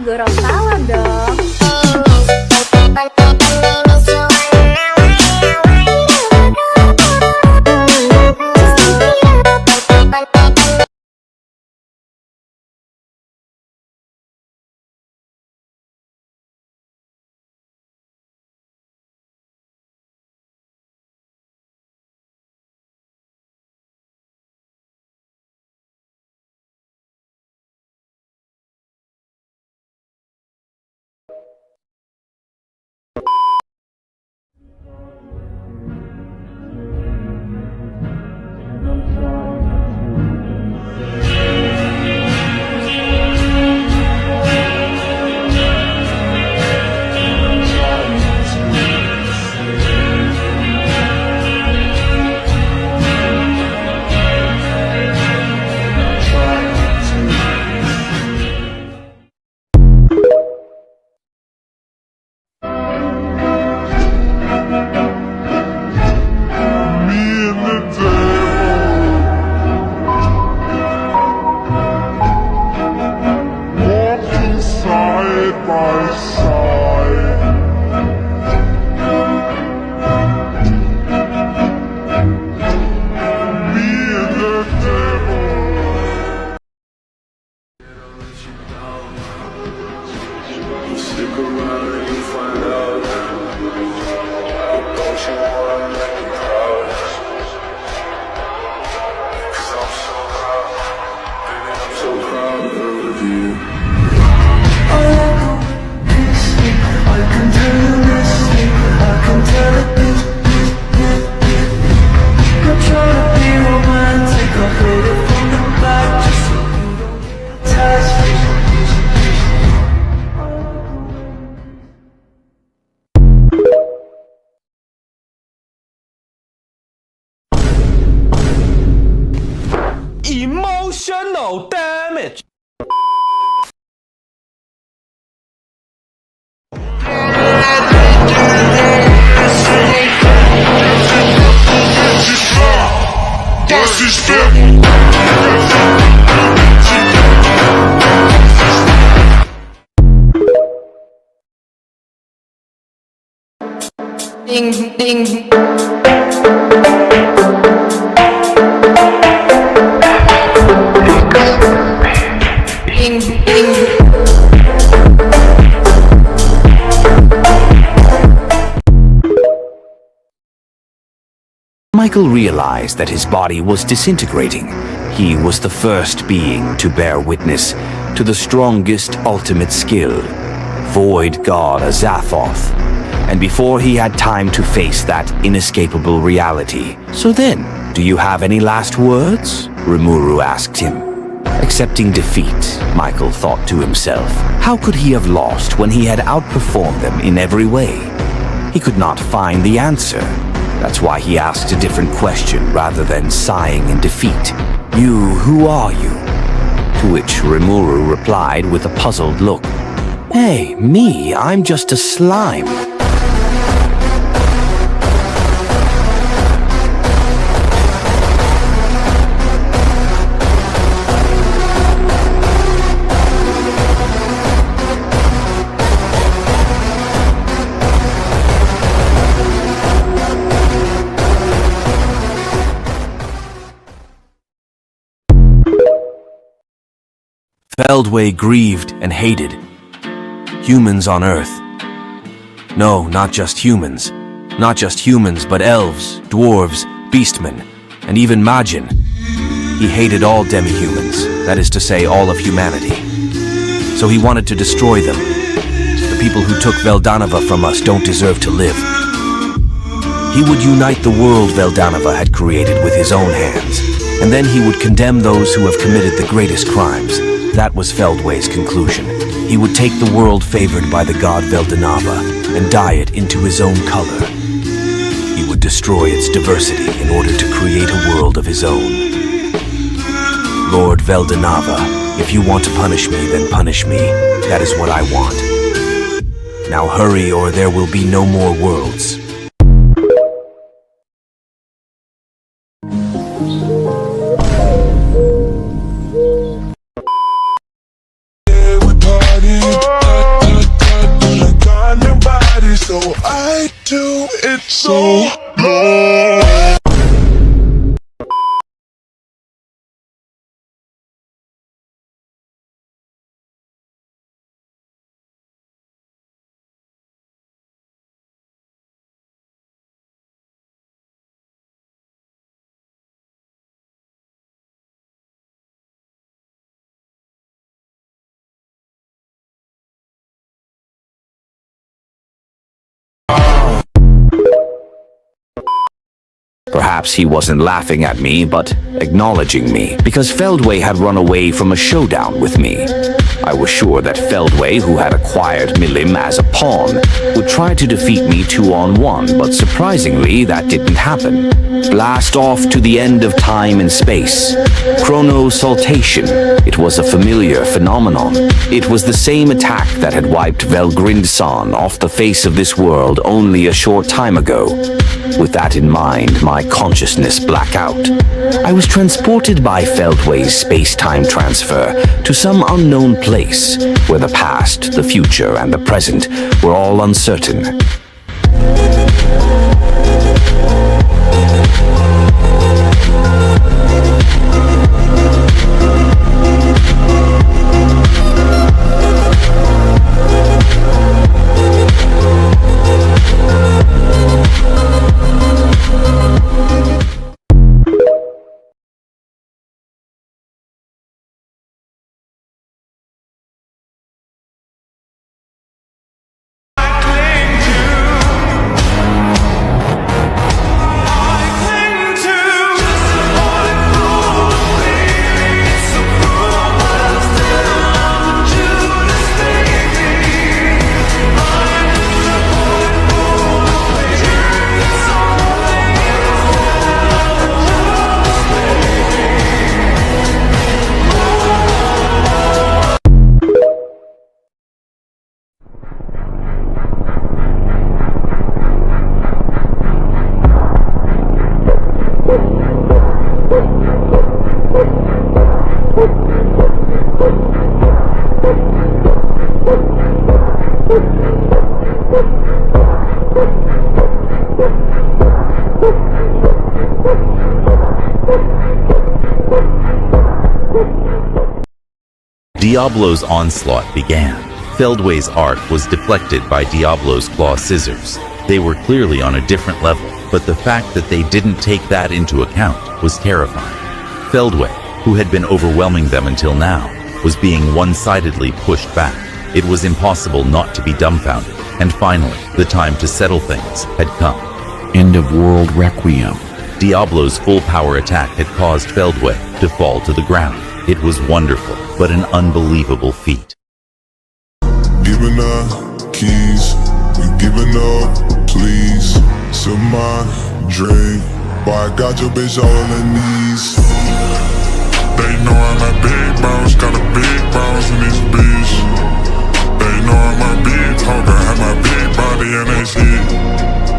Gorosawa dong. Emotional damage. Ding ding. Michael realized that his body was disintegrating. He was the first being to bear witness to the strongest ultimate skill, Void God Azathoth. And before he had time to face that inescapable reality. So then, do you have any last words? Rimuru asked him. Accepting defeat, Michael thought to himself. How could he have lost when he had outperformed them in every way? He could not find the answer. That's why he asked a different question rather than sighing in defeat. You, who are you? To which Rimuru replied with a puzzled look. Hey, me, I'm just a slime. Feldway grieved and hated humans on Earth. No, not just humans. Not just humans, but elves, dwarves, beastmen, and even Majin. He hated all demi-humans, that is to say, all of humanity. So he wanted to destroy them. The people who took Veldanava from us don't deserve to live. He would unite the world Veldanava had created with his own hands, and then he would condemn those who have committed the greatest crimes. That was Feldway's conclusion. He would take the world favored by the god Veldanava and dye it into his own color. He would destroy its diversity in order to create a world of his own. Lord Veldanava, if you want to punish me, then punish me. That is what I want. Now hurry or there will be no more worlds. We partied. do it so low. Perhaps he wasn't laughing at me, but acknowledging me, because Feldway had run away from a showdown with me. I was sure that Feldway, who had acquired Milim as a pawn, would try to defeat me 2-on-1, but surprisingly, that didn't happen. Blast off to the end of time and space. Chronosaltation. It was a familiar phenomenon. It was the same attack that had wiped Velgrindson off the face of this world only a short time ago. With that in mind, my consciousness blacked out. I was transported by Feldway's space-time transfer to some unknown place where the past, the future, and the present were all uncertain. Diablo's onslaught began. Feldway's art was deflected by Diablo's claw scissors. They were clearly on a different level, but the fact that they didn't take that into account was terrifying. Feldway, who had been overwhelming them until now, was being one-sidedly pushed back. It was impossible not to be dumbfounded, and finally, the time to settle things had come. End of World Requiem. Diablo's full-power attack had caused Feldway to fall to the ground. It was wonderful, but an unbelievable feat. Giving up keys, we giving up, please. Sip my drink, but I got your bitch all on her knees. They know I'm a big boss, got a big boss in this bitch. They know I'm a big talker, have my big body and they shit.